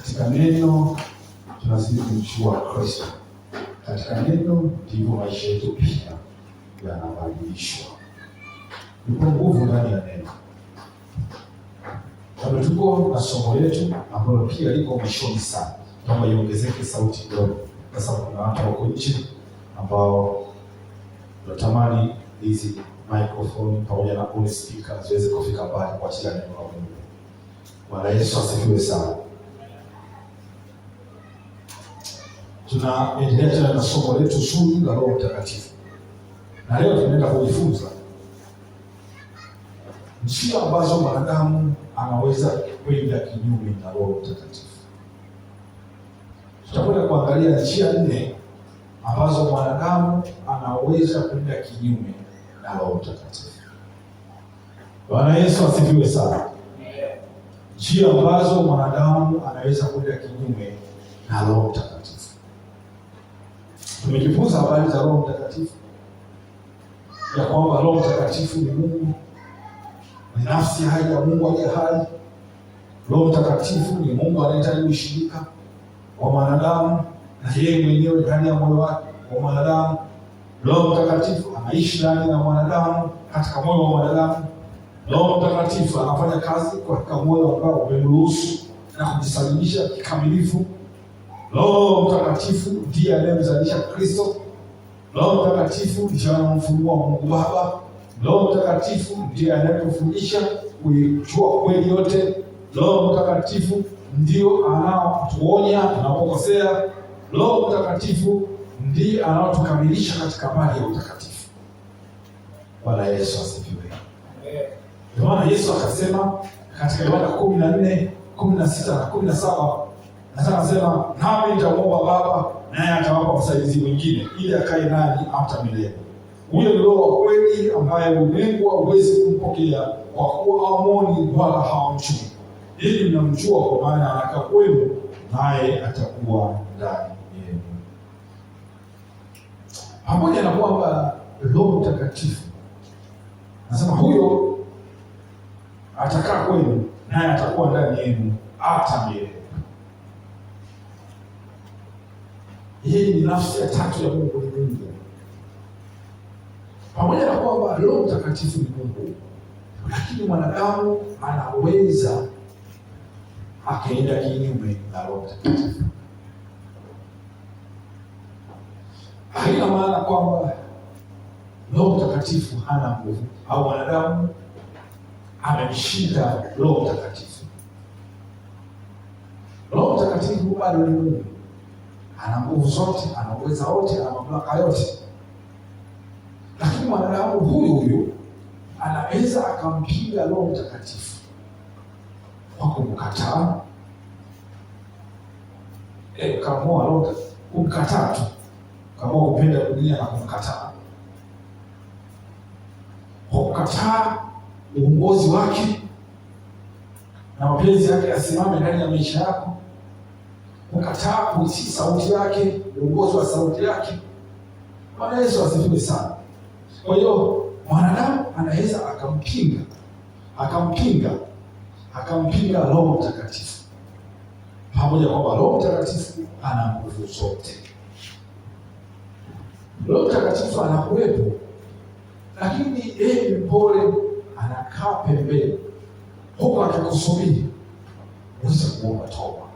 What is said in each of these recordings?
Katika neno tunazidi kumjua Kristo. Katika neno ndivyo maisha yetu pia yanabadilishwa. Ipo nguvu ndani ya neno. Kama tuko na somo letu ambalo pia liko mwishoni sana, kama iongezeke sauti kidogo, kwa sababu kuna watu wako nje ambao tunatamani hizi microphone pamoja na kule speaker ziweze kufika mbali kwa ajili ya neno la Mungu. Bwana Yesu asifiwe sana. Tunaendelea tena na somo letu zuri la Roho Mtakatifu. Na leo tunaenda kujifunza njia ambazo mwanadamu anaweza kwenda kinyume na Roho Mtakatifu. Tutakwenda kuangalia njia 4 ambazo mwanadamu anaweza kwenda kinyume na Roho Mtakatifu. Bwana Yesu asifiwe sana. Njia ambazo mwanadamu anaweza kwenda kinyume na Roho Mtakatifu. Tumejifunza habari za Roho Mtakatifu, ya kwamba Roho Mtakatifu ni Mungu, ni nafsi hai ya Mungu aliye hai. Roho Mtakatifu ni Mungu anayehitaji ushirika wa mwanadamu na yeye mwenyewe ndani ya moyo wake wa mwanadamu. Roho Mtakatifu anaishi ndani ya mwanadamu, katika moyo wa mwanadamu. Roho Mtakatifu anafanya kazi katika moyo ambao umemruhusu na kujisalimisha kikamilifu. Roho Mtakatifu ndiye anayemzalisha Kristo. Roho Mtakatifu ndiye anamfunua Mungu Baba. Roho Mtakatifu ndiye anayetufundisha kujua kweli yote. Roho Mtakatifu ndio anaotuonya tunapokosea. Roho Mtakatifu ndiye anaotukamilisha katika habari ya utakatifu. Bwana Yesu asifiwe. Ndio maana Yesu akasema katika Yohana 14:16 na 17, anasema nami nitamwomba Baba naye atawapa wasaidizi wengine ili akae nanyi hata milele. Huyo ni Roho wa kweli ambaye ulimwengu hauwezi kumpokea kwa kuwa hawamwoni wala hawamjui. Ili mnamjua kwa maana anakaa kwenu naye atakuwa ndani yenu. Pamoja na kwamba Roho Mtakatifu anasema huyo atakaa kwenu naye atakuwa ndani yenu hata milele. Hii ni nafsi ya tatu ya Mungu ni Mungu. Pamoja na kwamba Roho Mtakatifu ni Mungu, lakini mwanadamu anaweza akaenda kinyume na Roho Mtakatifu. Haina maana kwamba Roho Mtakatifu hana nguvu au mwanadamu amemshinda Roho Mtakatifu. Roho Mtakatifu bado ni Mungu. Ana nguvu zote, ana uweza wote, ana mamlaka yote. Lakini mwanadamu huyu anaweza akampinga Roho Mtakatifu kwa kumkataa. Kama Roho kumkataa tu, kama upenda dunia na kumkataa. Kumkataa uongozi wake na mapenzi yake yasimame ndani ya maisha yako. Kukataa kutii sauti yake, uongozi wa sauti yake. Bwana Yesu asifiwe sana. Kwa hiyo mwanadamu anaweza akampinga Roho Mtakatifu, pamoja kwamba Roho Mtakatifu ana nguvu zote. Roho Mtakatifu anakuwepo, lakini yeye ni mpole, anakaa pembeni huko akikusubiri uweze kuomba toba.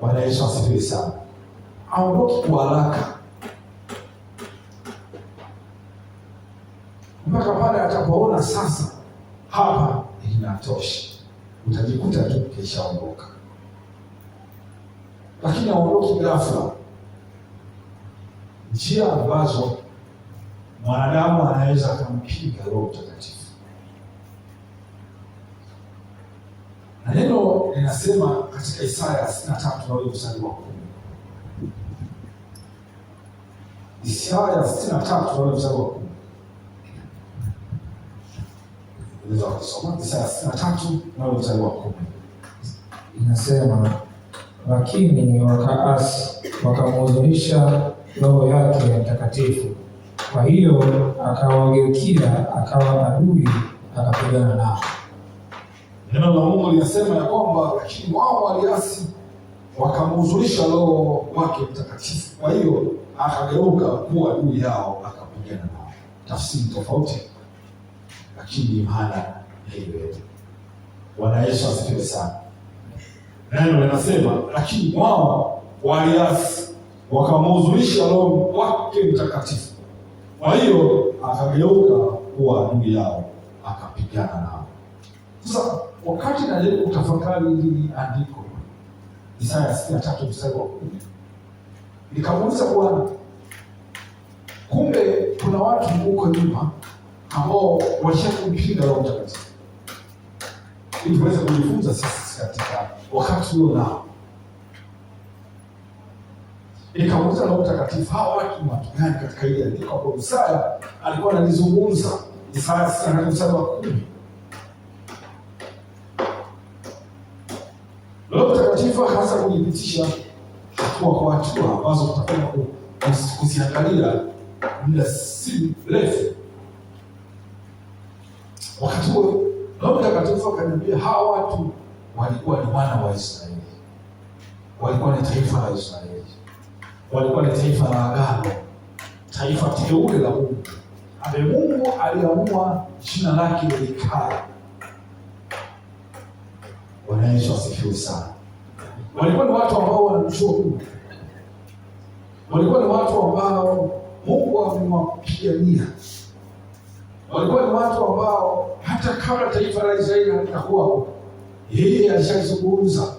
Bwana Yesu asifiwe sana. Aondoki kwa haraka mpaka pale atapoona sasa hapa inatosha, utajikuta tu kishaondoka. Lakini aondoki ghafla. Njia ambazo mwanadamu anaweza kumpiga Roho Mtakatifu. Na neno linasema katika Isaya 63 na ule mstari wa 10. Isaya 63 na ule mstari wa 10. Unaweza kusoma Isaya 63 na ule mstari wa 10. Inasema, lakini wakaasi wakamhuzunisha roho yake ya mtakatifu. Kwa hiyo akawageukia, akawa adui, akapigana nao. Neno la Mungu linasema ya kwamba lakini wao waliasi, wakamhuzunisha Roho wake Mtakatifu, kwa hiyo akageuka kuwa adui yao, akapigana nao. Tafsiri tofauti, lakini maana hiyo. Bwana Yesu asifiwe sana. Neno linasema lakini wao waliasi, wakamhuzunisha Roho wake Mtakatifu, kwa hiyo akageuka kuwa adui yao, akapigana nao. Sasa wakati najaribu kutafakari hili andiko Isaya 63 mstari wa 10, nikamuuliza Bwana, kumbe kuna watu huko nyuma ambao washakumpinga Roho Mtakatifu, ili tuweze kujifunza sisi katika wakati huo. Nao nikamuuliza Roho Mtakatifu, hawa watu ni watu gani katika hili andiko kwa Isaya alikuwa analizungumza? Isaya 63 mstari wa 10. Roho Mtakatifu hasa kudhibitisha hatua kwa hatua ambazo tutakwenda kuziangalia muda si mrefu. Wakati huo Roho Mtakatifu akaniambia hawa watu walikuwa ni wana wa Israeli, walikuwa ni taifa la Israeli, walikuwa ni taifa la agano, taifa teule la Mungu, ambaye Mungu aliamua jina lake likae. Bwana Yesu asifiwe sana. Walikuwa ni watu ambao wanamjua Mungu, walikuwa ni watu ambao Mungu amewapigania, walikuwa ni watu ambao hata kabla taifa la Israeli halitakuwa, yeye alishazungumza.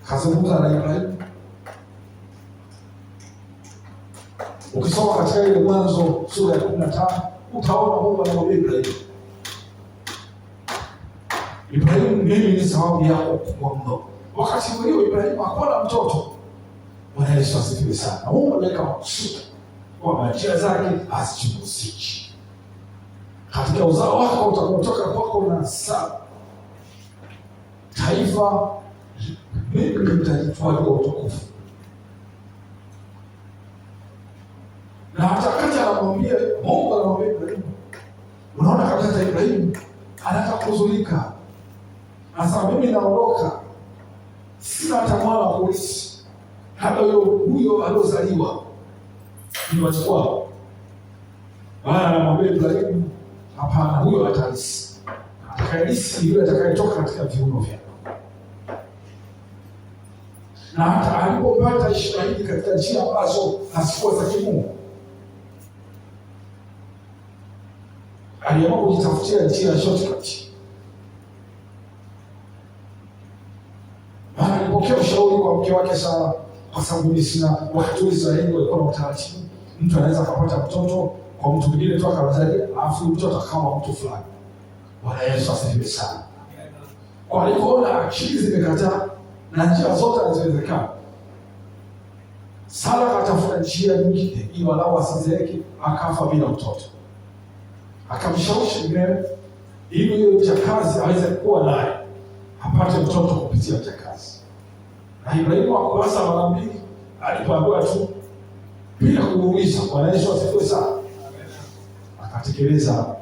Kazungumza na Ibrahimu. Ukisoma katika ile Mwanzo sura ya 15 utaona Mungu anamwambia Ibrahimu, mimi ni sababu yako kubwa mno. Wakati huo Ibrahimu hakuwa na mtoto. Bwana Yesu asifiwe sana. Mungu ameweka makusudi kwa njia zake asichunguziki. Katika uzao wako utakaotoka kwako na saa taifa mimi nitajitwalia utukufu. Na hata kati anamwambia Mungu, anamwambia Ibrahimu, unaona kabisa Ibrahimu anataka kuzuilika. Sasa mimi naondoka, sina hata mwana wa polisi, hata huyo aliozaliwa niwachukua. Bwana anamwambia Ibrahimu, hapana, huyo atalisi. Atakayelisi yule atakayetoka katika viuno vyako. Na hata alipopata Ishmaeli katika njia ambazo hazikuwa za kimungu, aliamua kujitafutia njia ya shortcut. Maana alipokea ushauri kwa mke wake Sara, kwa sababu mimi sina, wakati wa Israeli walikuwa na utaratibu, mtu anaweza akapata mtoto kwa mtu mwingine tu akamzalia, alafu mtoto akawa mtu fulani. Bwana Yesu asifiwe sana. Kwa alipoona akili zimekataa na njia zote haziwezekani, Sara akatafuta njia nyingine ili walau asizeeke akafa bila mtoto. Akamshawishi mumewe ili yule mjakazi aweze kuwa naye apate mtoto kupitia mjakazi. Na Ibrahimu hakuwaza mara mbili, alipoambiwa tu bila kuuliza. Bwana Yesu asifiwe sana. Akatekeleza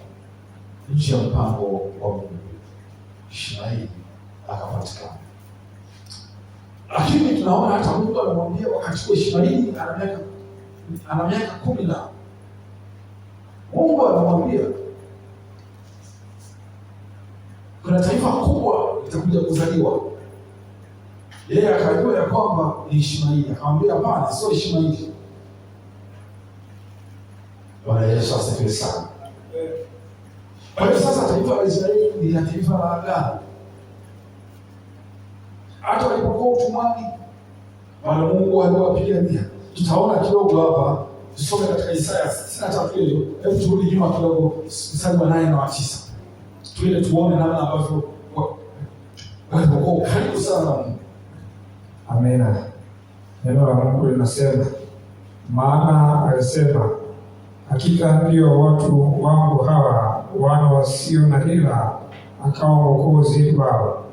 nchi ya mpango wa Mungu. Ishmaeli akapatikana. Lakini tunaona hata Mungu anamwambia wakati wa Ishmaeli ana miaka 10, Mungu anamwambia kuna taifa kubwa litakuja kuzaliwa. Yeye akajua ya kwamba ni Ishmaeli. Akamwambia hapana, sio Ishmaeli. Bwana Yesu asifiwe sana. Kwa hiyo sasa taifa la Israeli ni taifa la agano. Hata walipokuwa utumwani, Bwana Mungu aliwapigania. Tutaona kidogo hapa, tusome katika Isaya 63 hiyo. Hebu turudi nyuma kidogo, mstari wa 8 na wa 9. Tuende tuone namna ambavyo walipokuwa karibu sana na Mungu. Amina. Neno la Mungu linasema, maana alisema, hakika ndio watu wangu hawa, wana wasio na hila, akawa mwokozi wao.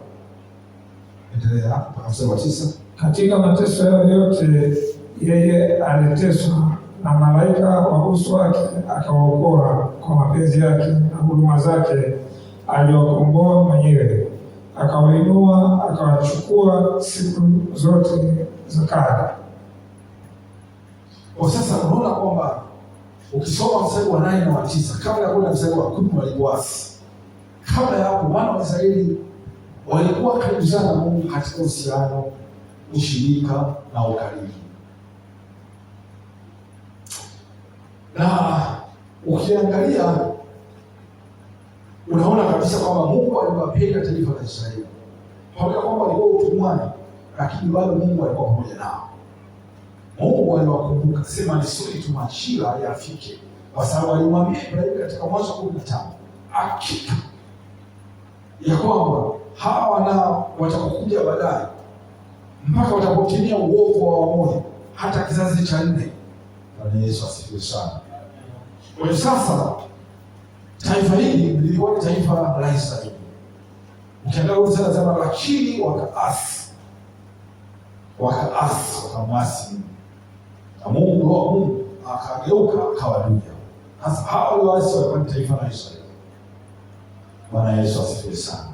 Endelea mpaka mstari wa 9. Katika mateso yao yote yeye aliteswa, na malaika wa uso wake akawaokoa kwa mapenzi yake na huduma zake aliwakomboa mwenyewe, akawainua, akawachukua siku zote za kale. Kwa sasa unaona kwamba ukisoma mstari wa 8 na wa 9, kabla ya kwenda mstari wa 10 walipoasi. Kabla ya hapo wana wa Israeli walikuwa karibu sana na Mungu katika uhusiano, ushirika na ukarimu. Na ukiangalia unaona kabisa kwamba Mungu aliwapenda taifa la Israeli. Pamoja kwamba walikuwa utumwani, lakini bado Mungu alikuwa pamoja nao. Mungu aliwakumbuka, sema nisuri tu majira yafike, kwa sababu alimwambia Ibrahimu katika Mwanzo 15, hakika ya kwamba hawa wana watakuja baadaye mpaka watapotimia uovu wa Waamori hata kizazi cha 4. Bwana Yesu asifiwe sana. Kwa hiyo sasa taifa hili lilikuwa ni taifa la Israeli. Ukiangalia sana zama, lakini wakaasi wakamwasi na Mungu. Roho wa Mungu akageuka akawa adui. Sasa hao walioasi walikuwa ni taifa la Israeli. Bwana Yesu asifiwe sana.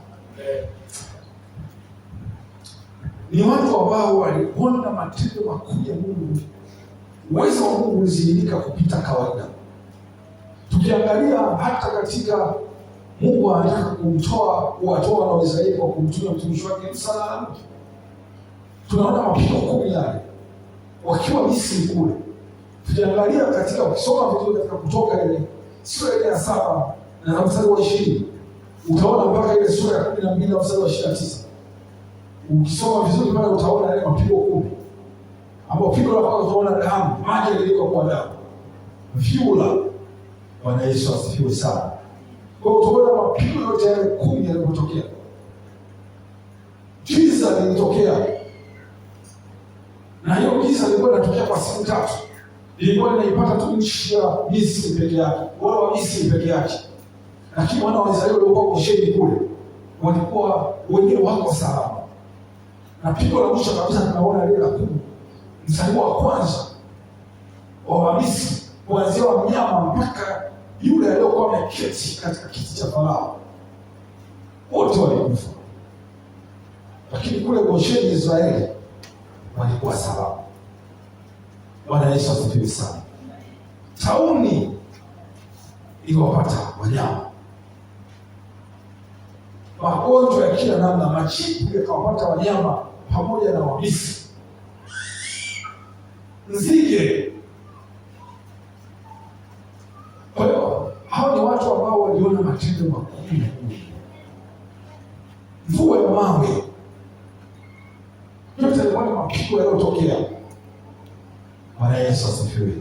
Ni watu ambao waliona matendo makuu ya Mungu. Uwezo wa Mungu ulizidilika kupita kawaida. Tukiangalia hata katika Mungu anataka kuwatoa na Waisraeli kwa kumtumia mtumishi wake Musa, tunaona mapigo 10 yale wakiwa Misri kule. Tukiangalia katika ukisoma vizuri katika Kutoka ile sura ile ya 7 na mstari wa 20, utaona mpaka ile sura ya 12 na mstari wa 29. Ukisoma vizuri pale utaona ile mapigo 10. Ambapo pigo la kwanza utaona damu, maji yaliyokuwa kwa damu. Vyura. Bwana Yesu asifiwe sana. Kwa hiyo utaona mapigo yote yale 10 yalipotokea. Giza lilitokea. Na hiyo giza lilikuwa linatokea kwa siku 3. Ilikuwa inaipata tu nchi ya Misri peke yake, wale wa Misri peke yake. Lakini wana wa Israeli walikuwa Gosheni kule, walikuwa wenyewe wako salama. Na pigo la mwisho kabisa tunaona ile la 10. Mstari wa kwanza wa Misri, kuanzia wa mnyama mpaka yule aliyokuwa ameketi katika kiti cha Farao, wote walikufa. Lakini kule Gosheni Israeli walikuwa salama. Bwana Yesu asifiwe sana. Tauni iliwapata wanyama, magonjwa ya kila namna, machipu yakawapata wanyama pamoja na Wamisri, nzige. Kwa hiyo hao ni watu ambao waliona matendo makuu. Mvua ya mawe, yote yalikuwa ni mapigo yaliyotokea. Bwana Yesu asifiwe.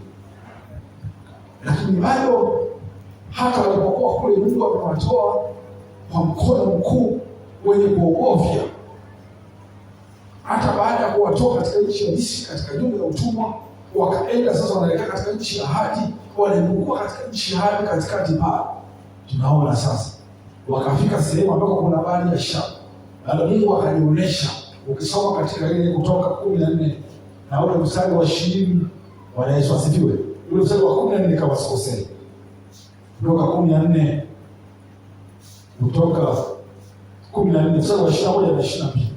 Lakini bado hata walipokuwa kule, Mungu amewatoa kwa mkono mkuu wenye kuogofya. Hata baada ya kuwatoa katika nchi ya Misri, katika nyumba ya utumwa, wakaenda sasa wanaelekea katika nchi ya ahadi. Walipokuwa katika nchi ya ahadi katikati pale, tunaona sasa wakafika sehemu ambako kuna bahari ya Shamu. Na Mungu akanionyesha, ukisoma katika ile Kutoka 14 na ule mstari wa 20. Bwana Yesu asifiwe. Ule mstari wa 14 kama sikosei. Kutoka 14, Kutoka 14 mstari wa 21 na 22.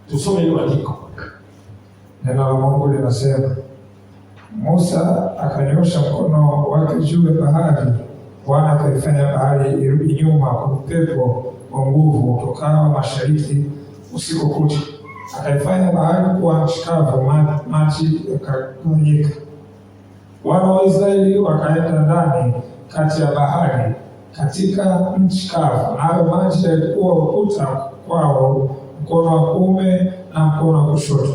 Tusome ile andiko. Neno la Mungu linasema, Musa akanyosha mkono wake juu ya bahari, Bwana akaifanya bahari irudi nyuma kwa upepo wa nguvu utokao mashariki usiku kucha. Akaifanya bahari kuwa nchi kavu, maji yakagawanyika. Wana wa Israeli wakaenda ndani kati ya bahari katika nchi kavu, nayo maji yalikuwa ukuta kwao mkono wa kuume na mkono wa kushoto.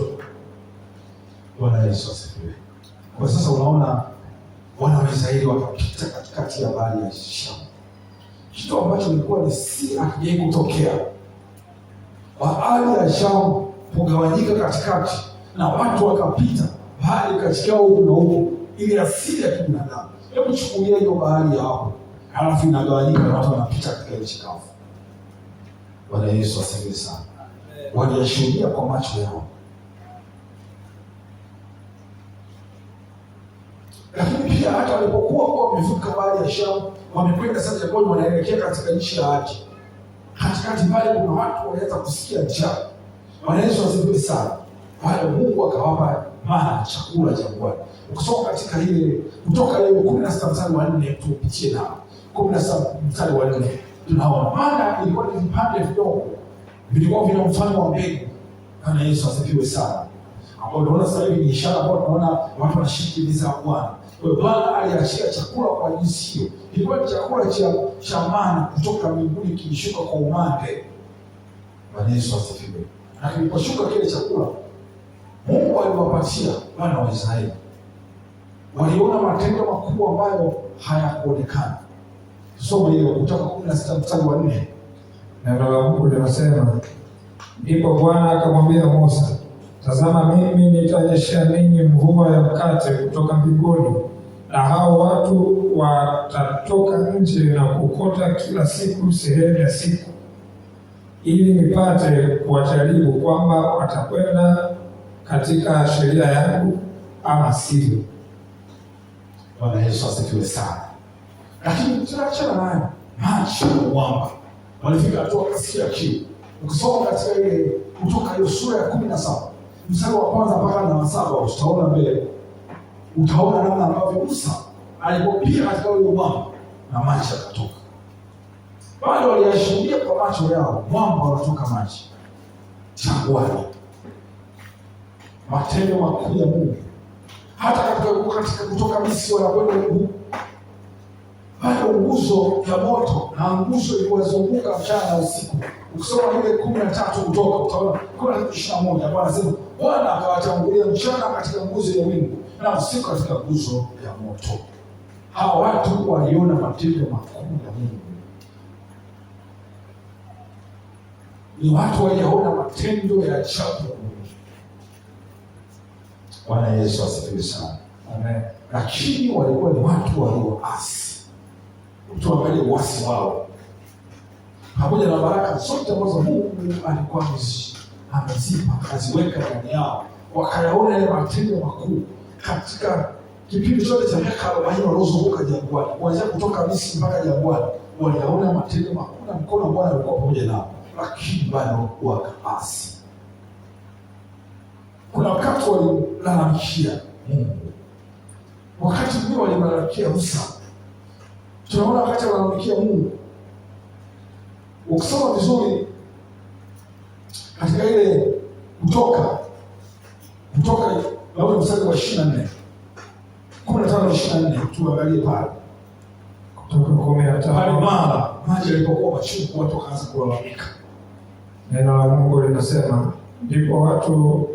Bwana Yesu asifiwe. Kwa sasa unaona wana wa Israeli wakapita katikati ya bahari ya Shamu, kitu ambacho ilikuwa ni si akijai kutokea. Bahari ya Shamu kugawanyika katikati na watu wakapita bahari katika huku na huku, ili asili ya kibinadamu. Hebu chukulia hiyo bahari ya hapo, halafu inagawanyika na watu wanapita katika nchi kavu. Bwana Yesu asifiwe sana. Waliyashuhudia kwa macho yao. Lakini pia hata walipokuwa wamevuka bahari ya Shamu, wamekwenda sasa jangwani, wanaelekea katika nchi ya ahadi. katikati pale kuna watu walianza kusikia njaa. Bwana Yesu asifiwe sana. Pale Mungu akawapa mana, chakula jangwani. Ukisoma katika ile Kutoka leo 16 mstari wa 4 tupitie nao. 16 mstari wa 4 tunaona mana ilikuwa ni vipande vidogo, vilikuwa vina mfano wa mbegu. Bwana Yesu asifiwe sana. Ambao unaona sasa hivi ni ishara ambayo tunaona watu wanashiriki meza ya Bwana. Kwa hiyo Bwana aliachia chakula kwa jinsi hiyo. Ilikuwa ni chakula cha mana kutoka mbinguni kilishuka kwa umande. Bwana Yesu asifiwe. Na kiliposhuka kile chakula, Mungu aliwapatia wana wa Israeli. Waliona matendo makubwa ambayo hayakuonekana. Tusome ile Kutoka 16 mstari wa 4. Neno la Mungu linasema, ndipo Bwana akamwambia Musa, tazama mimi nitanyeshea ninyi mvua ya mkate kutoka mbinguni, na hao watu watatoka nje na kukota kila siku sehemu ya siku, ili nipate kuwajaribu kwamba watakwenda katika sheria yangu ama sivyo. Bwana Yesu asifiwe sana. Lakini tunaachana nayo maji ya mwamba. Walifika hatua wakasikia kiu. Ukisoma katika ile Kutoka hiyo sura ya 17 mstari wa kwanza mpaka na 7 utaona mbele. Utaona namna ambavyo Musa alipopia katika ile mwamba na maji yakatoka. Wale waliyashuhudia kwa macho yao mwamba unatoka maji jangwani. Matendo makuu ya Mungu. Hata katika Kutoka Misri wanakwenda pale nguzo ya moto na nguzo iliyozunguka mchana na usiku. Ukisoma ile 13 Kutoka utaona 21 Bwana anasema Bwana akawatangulia mchana katika nguzo ya wingu na usiku katika nguzo ya moto. Hawa watu waliona matendo makuu ya Mungu. Ni watu waliona matendo ya ajabu ya Mungu. Bwana Yesu asifiwe sana. Amen. Lakini walikuwa ni watu walioasi. Tuangalie uasi wao. Pamoja na baraka zote ambazo Mungu alikuwa amezipa, akaziweka ndani yao, wakayaona yale matendo makuu katika kipindi chote cha miaka 40 waliozunguka jangwani. Kuanzia Kutoka Misri mpaka jangwani, waliyaona matendo makuu na mkono wa Bwana ulikuwa pamoja nao, lakini bado wakaasi. Kuna wakati walilalamikia Mungu. Wakati mwingine walimlalamikia Musa. Tunaona wakati wanalalamikia Mungu. Ukisoma vizuri katika ile Kutoka na ule mstari wa 24. 15-24 tuangalie pale. Kutoka 15. Pale mara maji yalipokuwa machungu watu wakaanza kulalamika. Neno la Mungu linasema, ndipo watu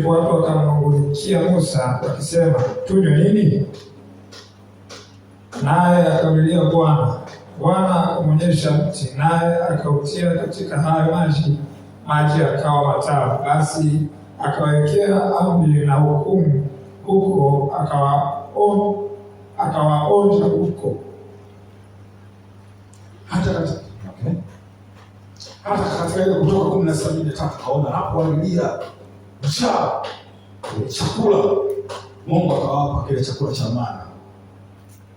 wakamnung'unikia Musa wakisema, tunywe nini? Naye akamlilia Bwana. Bwana akamwonyesha mti, naye akautia katika hayo maji yakawa matamu. Basi akawekea amri na hukumu huko, akawaonja huko. Hata katika ile Kutoka 17:3 kaona hapo walilia njaa, chakula. Mungu akawapa kile chakula cha mana.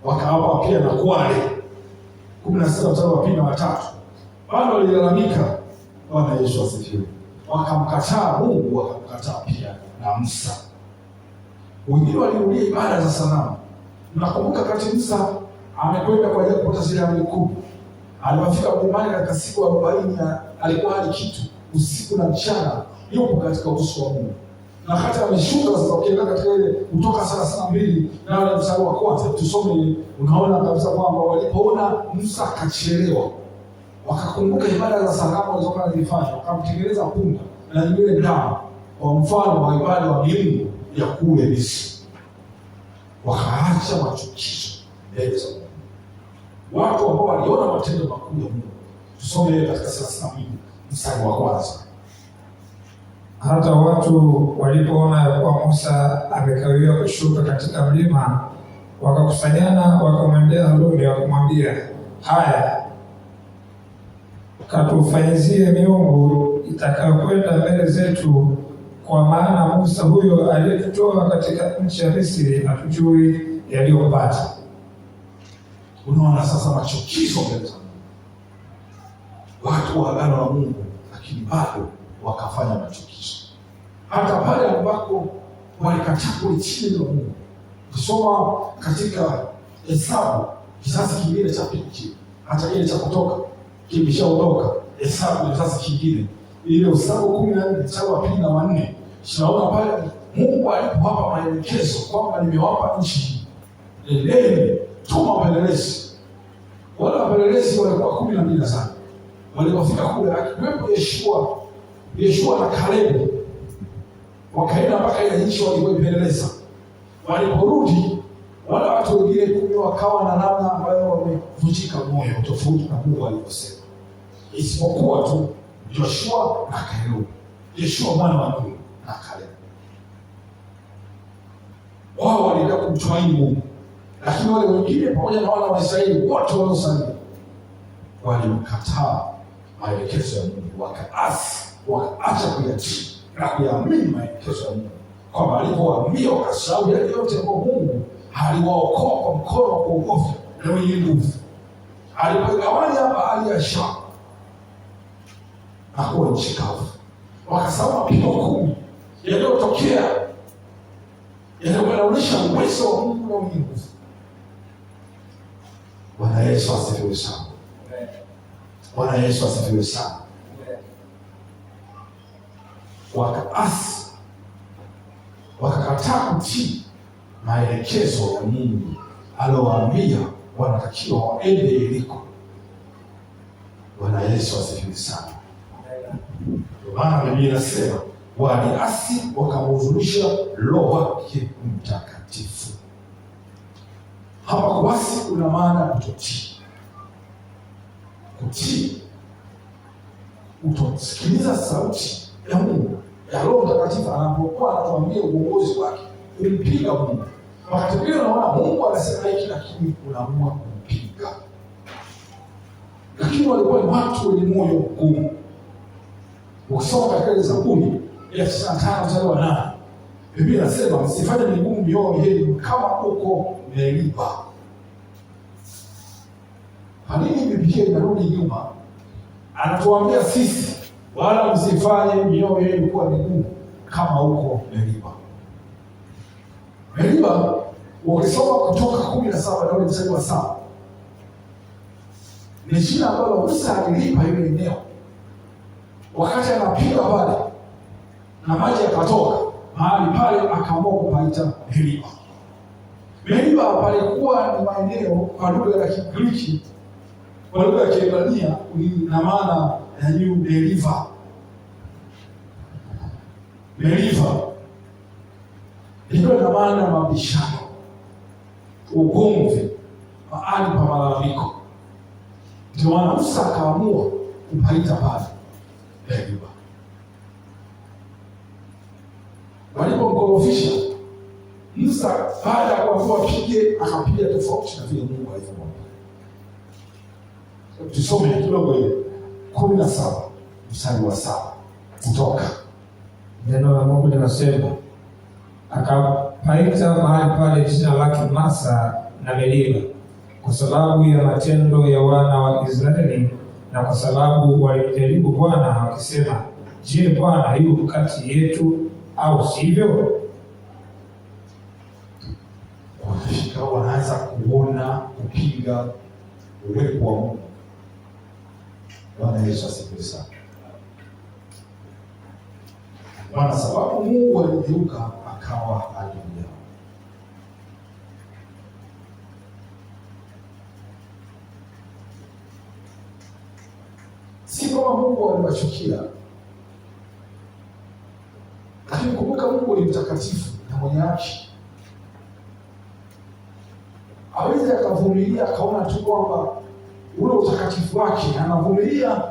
Wakawapa pia na kwale. 16 mstari wa 2 na 3. Bado walilalamika. Bwana Yesu asifiwe. Wakamkataa Mungu, wakamkataa pia na Musa. Wengine walirudia ibada za sanamu. Nakumbuka wakati Musa amekwenda kwa ajili ya kupata zile amri 10. Alipofika mlimani katika siku 40 alikuwa hali kitu usiku na mchana yupo katika uso wa Mungu. Na hata ameshuka sasa, ukienda katika ile Kutoka 32 na ule mstari wa kwanza tusome, unaona kabisa kwamba walipoona Musa akachelewa, wakakumbuka ibada za sanamu walizokuwa wanazifanya, wakamtengeneza punda na yule ndama kwa mfano wa ibada wa miungu ya kule Misri. Wakaacha machukizo mbele za Mungu. Watu ambao waliona matendo makuu ya Mungu. Tusome katika 32 mstari wa kwanza. Hata watu walipoona ya kuwa Musa amekawia kushuka katika mlima, wakakusanyana wakamwendea Haruni wakamwambia, haya, katufanyizie miungu itakayokwenda mbele zetu, kwa maana Musa huyo aliyetutoa katika nchi ya Misri hatujui yaliyopata. Unaona sasa machukizo mbele za Mungu. watu wa agano la Mungu, lakini bado wakafanya machukizo. Hata pale ambako walikataa kulitii neno la Mungu. Kusoma katika Hesabu, kizazi kingine cha pili, hata ile cha Kutoka kimeshaondoka. Hesabu ni kizazi kingine. Ile Hesabu 14 mstari wa 2 na 4, tunaona pale Mungu alipowapa maelekezo kwamba nimewapa nchi, nendeni tuma wapelelezi. Wale wapelelezi walikuwa 12 sana. Walipofika kule, akiwepo Yeshua na Kalebu, wakaenda mpaka ile nchi walipeleleza. Waliporudi, wale watu wengine 10 wakawa na namna ambayo wamevunjika moyo, tofauti na Mungu alivyosema, isipokuwa tu Joshua na Kalebu. Yeshua mwana wa Nuni na Kalebu, wao walienda kumtumaini Mungu, lakini wale wengine pamoja na wana wa Israeli wote waliosalia walimkataa maelekezo ya Mungu, wakaacha kuyatii na kuyaamini maelekezo ya Mungu, kwamba alipowaambia wakasahau yale yote kwa Mungu aliwaokoa kwa mkono wa kuogofya na wenye nguvu. Alipogawanya bahari ya Shamu na kuwa nchi kavu, wakasahau mapigo 10 yaliyotokea yanaonyesha uwezo wa Mungu na wenye nguvu. Bwana Yesu asifiwe sana. Bwana Yesu asifiwe sana. Wakaasi, wakakataa kutii maelekezo ya Mungu aliowaambia wanatakiwa waende Yeriko. Bwana Yesu asifiwe sana. Ndio maana Biblia inasema waliasi wakamhuzunisha Roho wake Mtakatifu. Hapa kuasi kuna maana kutotii. Kutii, utosikiliza sauti ya Mungu, ya Roho Mtakatifu anapokuwa anatuambia uongozi wake, kumpiga Mungu. Wakati mwingine unaona Mungu anasema hiki, lakini unaamua kumpiga. Lakini walikuwa ni watu wenye moyo mgumu. Ukisoma katika ile Zaburi ya 95 mstari wa 8, Biblia inasema msifanye migumu mioyo yenu kama uko Meriba. Kwa nini Biblia inarudi nyuma? Anatuambia sisi, wala msifanye mioyo yenu kuwa migumu kama uko Meriba. Meriba, ukisoma Kutoka 17 na ule mstari wa 7, ni jina ambalo Musa alilipa ile eneo wakati anapiga pale na maji yakatoka mahali pale, akaamua kupaita Meriba. Meriba palikuwa ni maeneo kwa lugha ya Kigiriki, kwa lugha ya Kiebrania na maana ya New Deliver. Meriba ndio na maana mabishano, ugomvi, mahali pa malalamiko. Ndio maana Musa akaamua kupaita pale Meriba. Walipomkorofisha Musa, baada ya kuamua apige, akapiga tofauti na vile Mungu alivyomwambia. Tusome kidogo ile 17 mstari wa 7 Kutoka. Neno la Mungu linasema, akapaita mahali pale jina lake Masa na Meriba, kwa sababu ya matendo ya wana wa Israeli na kwa sababu walimjaribu Bwana wakisema, je, Bwana yuko kati yetu au sivyo? Wanafika wanaanza kuona kupiga uwepo wa Mungu. Bwana Yesu asifiwe sana. Kwa sababu Mungu aligeuka akawa adui yao. Si kama Mungu aliwachukia, lakini kumbuka Mungu ni mtakatifu na mwenye haki. Hawezi akavumilia akaona tu kwamba ule utakatifu wake anavumilia,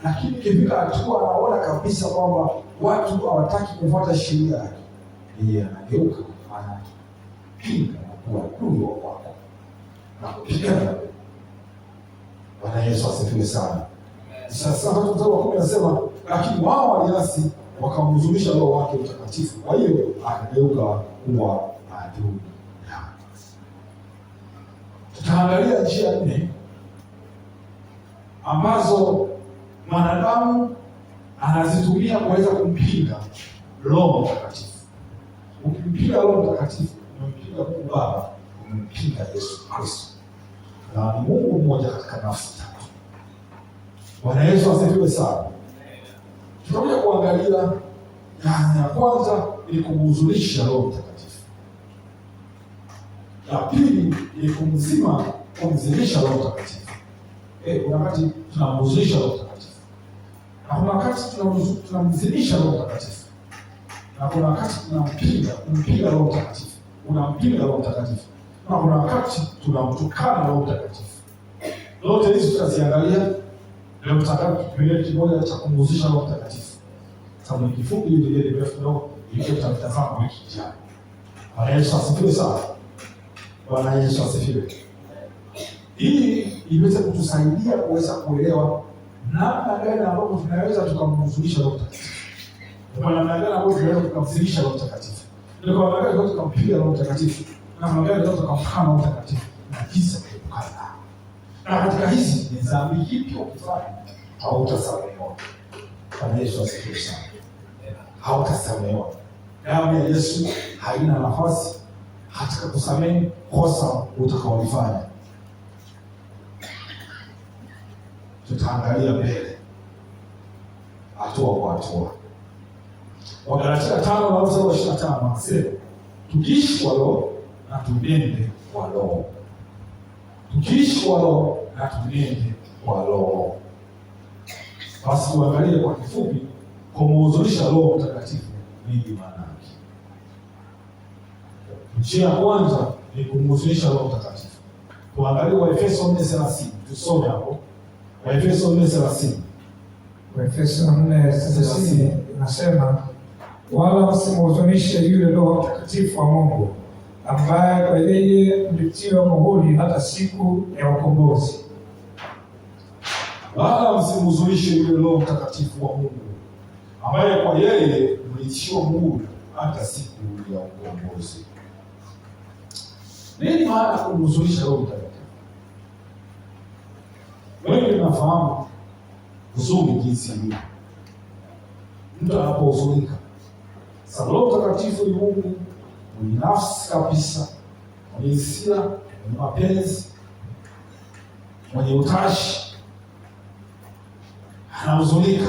lakini kifika hatua anaona kabisa kwamba watu hawataki kufuata sheria yake, yeye anageuka anapinga na kuwa adui wa kwako na kupigana. Bwana Yesu asifiwe sana. Sasa mstari wa 10 anasema, lakini wao waliasi wakamhuzunisha Roho wake Mtakatifu, kwa hiyo akageuka kuwa adui yao. Tutaangalia njia 4 ambazo mwanadamu anazitumia kuweza kumpinga Roho Mtakatifu. Ukimpinga Roho Mtakatifu, umempinga Mungu Baba, umempinga Yesu Kristo, na ni Mungu mmoja katika nafsi tatu. Bwana Yesu asifiwe sana. Tutakuja kuangalia ya kwanza ni kumhuzunisha Roho Mtakatifu, ya pili ni kumzimisha Roho Mtakatifu. Kuna wakati tunamhuzunisha Roho Mtakatifu, na kuna wakati tunamzimisha Roho Mtakatifu, na kuna wakati kumpinga Roho Mtakatifu, unampinga Roho Mtakatifu, na kuna wakati tunamtukana Roho Mtakatifu. Zote hizi tutaziangalia leo. Tutaka kipengele kimoja cha kumhuzisha Roho Mtakatifu. Sababu ni kifupi hivi ndio ndefu kidogo, ili tutatazama wiki ijayo. Bwana Yesu asifiwe sana. Bwana Yesu asifiwe. Hii iweze kutusaidia kuweza kuelewa namna gani ambapo tunaweza tukamhuzunisha Roho Mtakatifu. Kwa namna gani ambapo tunaweza tukamzimisha Roho Mtakatifu. Kwa namna gani tunaweza tukampiga Roho Mtakatifu. Na namna gani tunaweza tukamkana Roho Mtakatifu. Na kisa kuepukana. Na katika hizi ni dhambi ipi ukifanya hautasamehewa. Bwana Yesu asifiwe sana. Hautasamehewa. Damu ya Yesu haina nafasi hata kusamehe kosa utakaolifanya. Tutaangalia mbele hatua kwa hatua. Wagalatia 5:25 anasema tukiishi kwa Roho na tunende kwa Roho. Tukiishi kwa Roho na tunende kwa Roho. Basi tuangalie kwa kifupi kumhuzunisha Roho Mtakatifu nini maana yake. Njia ya kwanza ni kumhuzunisha Roho Mtakatifu. Tuangalie Waefeso 4:30. Tusome hapo. Waefeso 4:30. Waefeso 4:30 inasema, wala msimhuzunishe yule Roho Mtakatifu wa Mungu, ambaye kwa yeye mlitiwa muhuri hata siku ya ukombozi. Wala msimhuzunishe yule Roho Mtakatifu wa Mungu, ambaye kwa yeye mlitiwa muhuri hata siku ya ukombozi. Nini maana kumhuzunisha Roho Mtakatifu? Wengi tunafahamu huzuni jinsi ilivyo. Mtu anapohuzunika, sababu Roho Mtakatifu ni Mungu mwenye nafsi kabisa, mwenye hisia, mwenye mapenzi, mwenye utashi. Anahuzunika,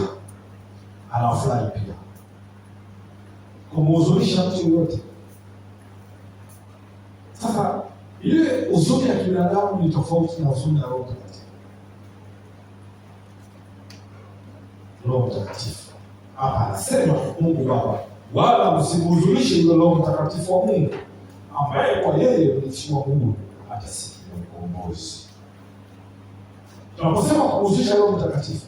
anafurahi pia. Kumhuzunisha mtu yote. Sasa ile huzuni ya kibinadamu ni tofauti na huzuni ya Roho Mtakatifu. Roho Mtakatifu hapa anasema Mungu Baba, wala msimhuzunishe yule Roho Mtakatifu wa Mungu, ambaye kwa yeye mlitiwa muhuri hata siku ya ukombozi. Tunaposema kuhuzunisha Roho Mtakatifu,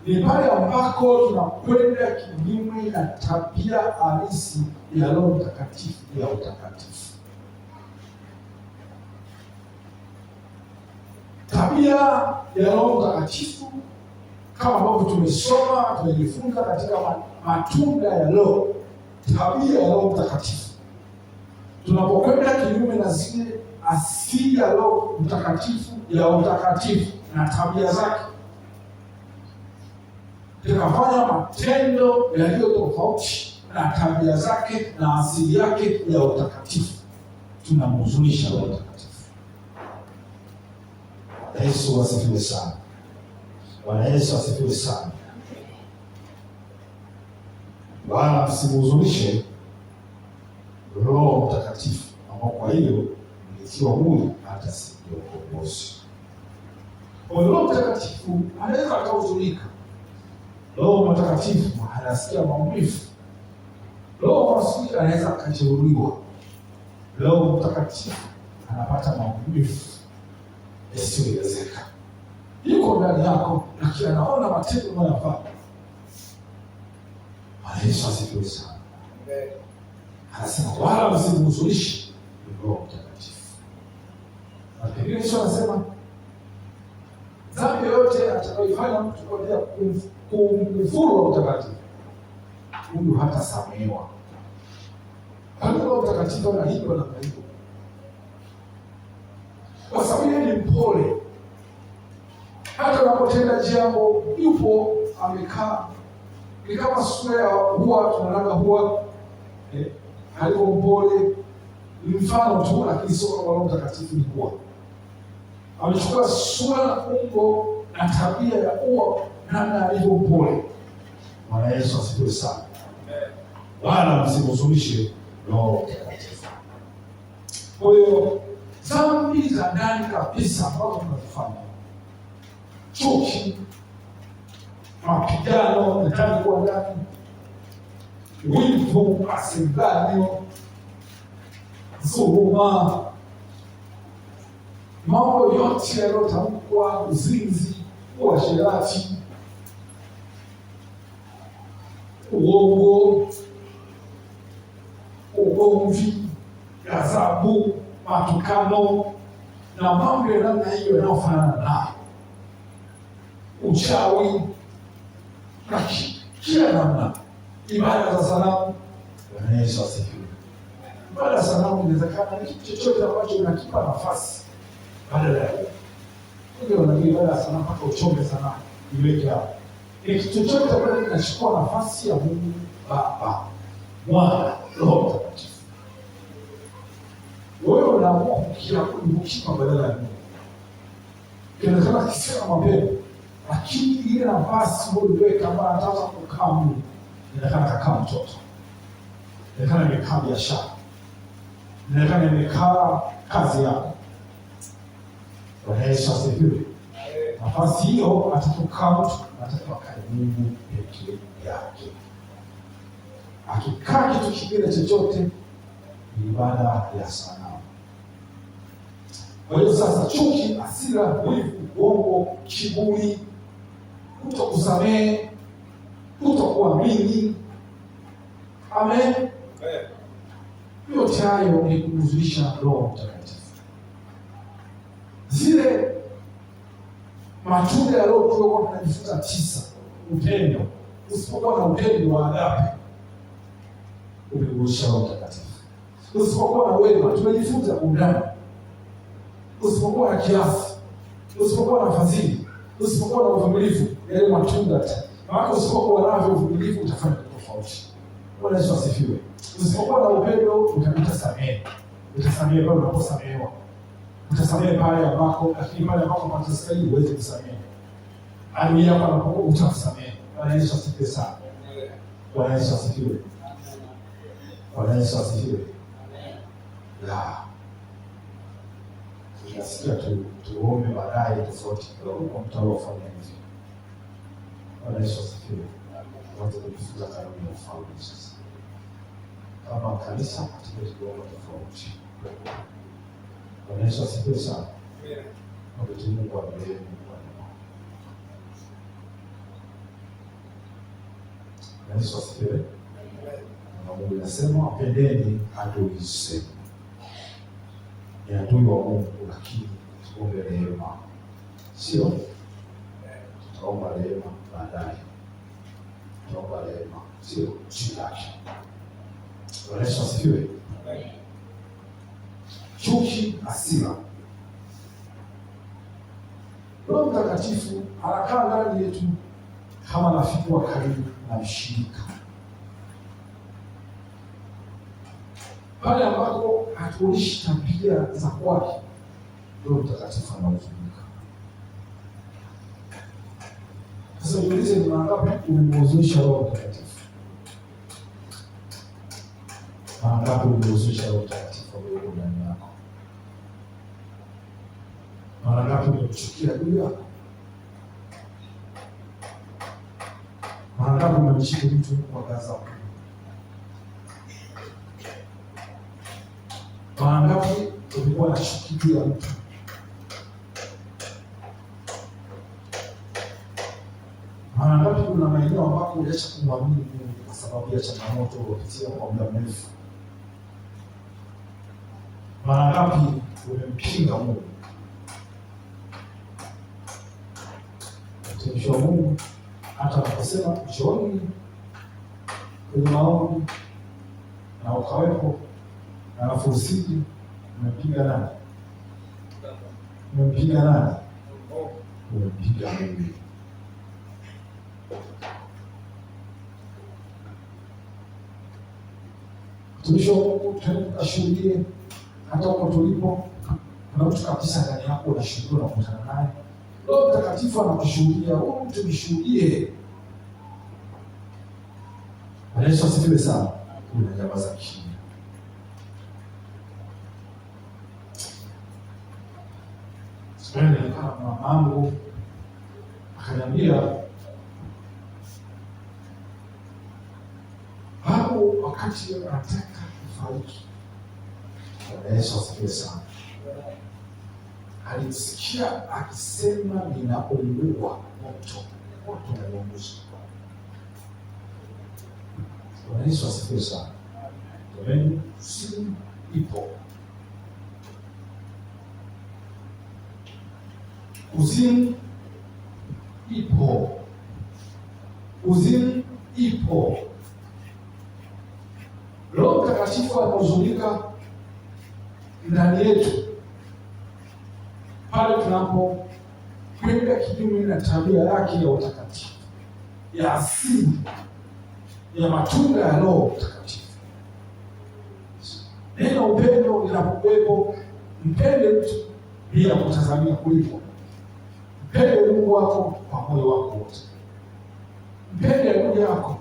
ni pale ambako tunakwenda kinyume na tabia halisi ya Roho Mtakatifu ya utakatifu. Tabia ya Roho Mtakatifu kama ambavyo tumesoma, tumejifunza katika matunda ya Roho, tabia ya Roho Mtakatifu. Tunapokwenda kinyume na zile asili ya Roho Mtakatifu ya utakatifu na tabia zake, tukafanya matendo yaliyo tofauti na tabia zake na asili yake ya utakatifu, tunamhuzunisha Roho Mtakatifu. Yesu asifiwe sana. Bwana Yesu asifiwe sana. Wala msimhuzunishe Roho Mtakatifu, ambao kwa hiyo mlitiwa muhuri hata siku ya ukombozi. Kwa Roho Mtakatifu anaweza akahuzunika. Roho Mtakatifu anasikia maumivu. Roho Mtakatifu anaweza akajeruhiwa. Roho Mtakatifu anapata maumivu yasiyoelezeka. Yuko ndani yako, lakini anaona matendo unayofanya. Bwana Yesu asifiwe sana. Anasema wala msimhuzunishe Roho Mtakatifu. Na pengine Yesu anasema dhambi yote atakayoifanya mtu kwa ajili ya kumkufuru Roho Mtakatifu, huyu hatasamehewa. Roho Mtakatifu analindwa na Mungu, kwa sababu yeye ni mpole. Hata unapotenda jambo yupo amekaa. Ni kama sura ya hua, tunalaga hua alivyo mpole. Ni mfano tu, lakini sio kama Roho Mtakatifu ni hua. Amechukua sura na umbo na tabia ya hua, namna alivyo mpole. Bwana Yesu asifiwe sana. Wala msimhuzunishe Roho Mtakatifu. Kwa hiyo dhambi za ndani kabisa ambazo tunazifanya, chuki, mapigano ndani kwa ndani, wivu, masengenyo, dhuluma, mambo yote yaliyotamkwa, uzinzi, uasherati, uongo, ugomvi, ghadhabu, matukano na mambo ya namna hiyo yanayofanana nayo, uchawi na kila namna, ibada za sanamu. Bwana Yesu asifiwe. Ibada za sanamu inawezekana ni kitu chochote ambacho unakipa nafasi badala ya ndio unabii. Ibada za sanamu mpaka uchonge sanamu iweke hapo, ni kitu chochote ambacho kinachukua nafasi ya Mungu Baba, Mwana, Roho Mtakatifu. Wewe unaamua kukipa badala ya Mungu. Kinawezekana kisema mapema, lakini ile nafasi ambayo uliweka ambayo anataka kukaa Mungu, inataka kakaa mtoto, inataka imekaa biashara, inataka imekaa kazi yako. Bwana Yesu asifiwe. Nafasi hiyo atatokaa mtu, atatokaa Mungu peke yake. Akikaa kitu kingine chochote ni ibada ya sanamu. Kwa hiyo sasa, chuki, hasira, wivu, uongo, kiburi, kutokusamehe, kutokuamini, amen, yote hayo ni kumhuzunisha Roho Mtakatifu. Zile matunda ya Roho tuliokuwa tunajifunza 9, upendo. Usipokuwa na upendo wa agape, umemhuzunisha Roho Mtakatifu. Usipokuwa na wema, tumejifunza undani. Usipokuwa na kiasi, usipokuwa na fadhili, usipokuwa na uvumilivu, yale matunda maana usipokuwa navyo uvumilivu utafanya tofauti. Bwana Yesu asifiwe. Usipokuwa na upendo utasamehe. Utasamehe pale unaposamehewa. Utasamehe pale ambako, lakini pale ambako unastahili uweze kusamehe. Adui yako anapokuwa utasamehe. Bwana Yesu asifiwe sana. Bwana Yesu asifiwe. Bwana Yesu asifiwe. Tunasikia tuombe baadaye tofauti kidogo kwa mtaofanya hivi. Bwana Yesu asifiwe. Tuanze kujifunza kanuni ya ufalme sasa. Kama kanisa katika kidogo tofauti. Bwana Yesu asifiwe sana. Kwa Mungu wa mbele. Bwana Yesu asifiwe. Na Mungu anasema wapendeni adui zenu. Ni adui wa Mungu, lakini tuombe rehema. Sio? Tutaomba rehema baadaye. Tutaomba rehema, sio juu yake. Bwana Yesu asifiwe. Chuki, hasira. Roho Mtakatifu anakaa ndani yetu kama rafiki wa karibu na mshirika. Pale ambako hatuonishi tabia za kwake, Roho Mtakatifu anahuzunika. Sasa jiulize, ni mara ngapi umemhuzunisha Roho Mtakatifu? Mara ngapi umemhuzunisha Roho Mtakatifu wewe ndani yako? Mara ngapi umemchukia adui yako? Mara ngapi umemshika mtu kwa ghadhabu? Mara ngapi ulikuwa na chuki juu ya mtu? Mara ngapi kuna maeneo ambapo uliacha kumwamini Mungu kwa sababu ya changamoto uliyopitia kwa muda mrefu? Mara ngapi umempinga Mungu? Mtumishi wa Mungu hata anaposema njooni kwenye maombi na ukawepo, alafu usije, umempiga nani? Umempiga nani? umempiga Mungu. Tukashuhudie hata huko tulipo, kuna mtu kabisa ndani yako unashuhudia, unakutana naye, Roho Mtakatifu anakushuhudia, wewe mtu nishuhudie. Yesu asifiwe sana. Kuna jamaa za kishinda. Sasa nilikaa na mamangu akaniambia, hapo wakati anataka kufariki, Yesu asifiwe sana, alisikia akisema ninaungua moto unaunguza. Yesu asifiwe sana. Jamani, kuzimu ipo. Kuzimu ipo. Kuzimu ipo. Roho Mtakatifu anahuzunika ndani yetu pale tunapokwenda kinyume na tabia yake ya utakatifu, ya asili, ya matunda ya Roho Mtakatifu. Neno upendo linapokuwepo, mpende mtu bila kutazamia kulipo. Mpende Mungu wako kwa moyo wako wote. Mpende ndugu yako,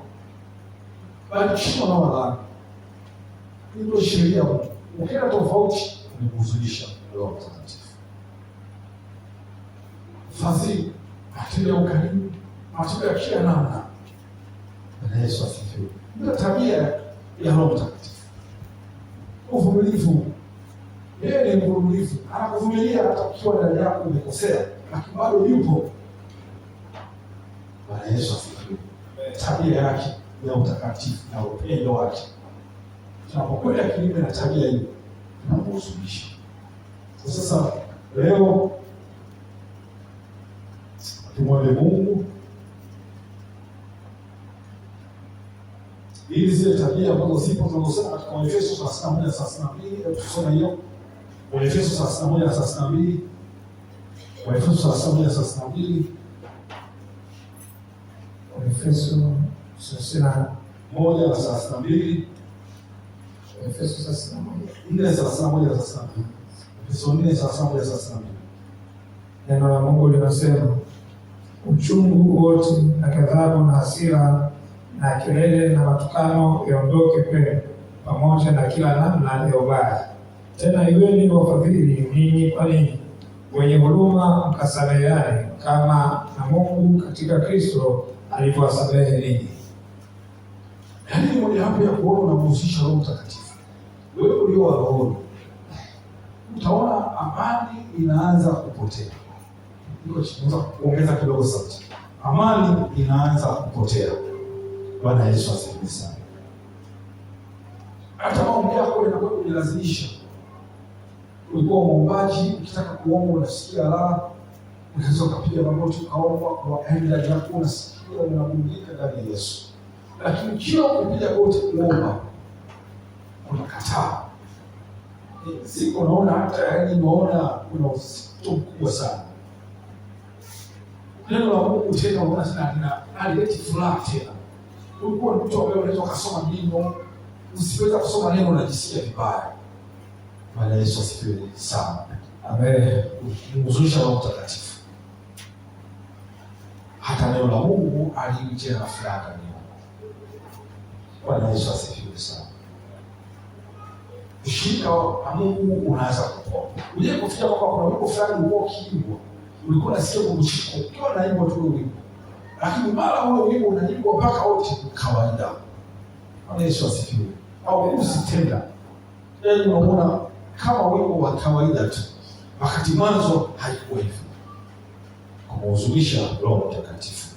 badilisha na wala. Ndio sheria. Ukienda tofauti unakuzulisha Roho Mtakatifu. Fadhili, matendo ya ukarimu, matendo ya kila namna. Yesu asifiwe. Ndio tabia ya Roho Mtakatifu. Uvumilivu. Yeye ni mvumilivu. Anakuvumilia hata ukiwa ndani yako umekosea, lakini bado yupo. Bwana Yesu asifiwe. Tabia yake ya utakatifu na upendo wake. Tunapokwenda kinyume na tabia hiyo, tunakuhuzunisha. Sasa leo tumwombe Mungu ili zile tabia ambazo zipo tunazosema katika Efeso 31:32, tusome hiyo. Efeso 31:32. Efeso 31:32. Efeso 31:32. Efeso 4:31. Efeso 4:31. Neno la Mungu linasema, uchungu wote na ghadhabu na hasira na kelele na matukano yaondoke kwenu, pamoja na kila namna ya ubaya. Tena iweni wafadhili ninyi kwa ninyi, wenye huruma, mkasameheane kama na Mungu katika Kristo alivyowasamehe ninyi. Yaani moja hapo ya kuona unamhusisha Roho Mtakatifu. Wewe ulio wa roho, utaona amani inaanza kupotea. Ndio tunaweza kuongeza kidogo sauti. Amani inaanza kupotea. Bwana Yesu asifiwe sana. Hata maombi yako yanakuwa kujilazimisha. Ulikuwa muombaji, ukitaka kuomba unasikia raha, unaweza kupiga magoti ukaomba kwa enda yako, unasikia unabudika ndani ya Yesu. Lakini kila ukipiga goti kuomba unakataa. Siku unaona hata unaona kuna uzito mkubwa sana. Neno la Mungu tena unaona tena analeta furaha tena. Ulikuwa mtu ambaye unaweza kusoma neno, usiweza kusoma neno unajisikia vibaya. Bwana Yesu asifiwe sana. Amen. Mzusha Roho Mtakatifu. Hata neno la Mungu aliingia na furaha ndani yako. Bwana Yesu asifiwe sana. Ushirika wa Mungu unaanza kupona. Uje kufikia kwa kuna wimbo fulani ulikuwa ukiimbwa, ulikuwa unasikia kumshiko, ukiwa naimba tu wimbo. Lakini mara ule wimbo unaimbwa mpaka wote kawaida. Bwana Yesu asifiwe. Au usitenda. Yaani unaona kama wimbo wa kawaida tu. Wakati mwanzo haikuwa hivyo. Kumhuzunisha Roho Mtakatifu.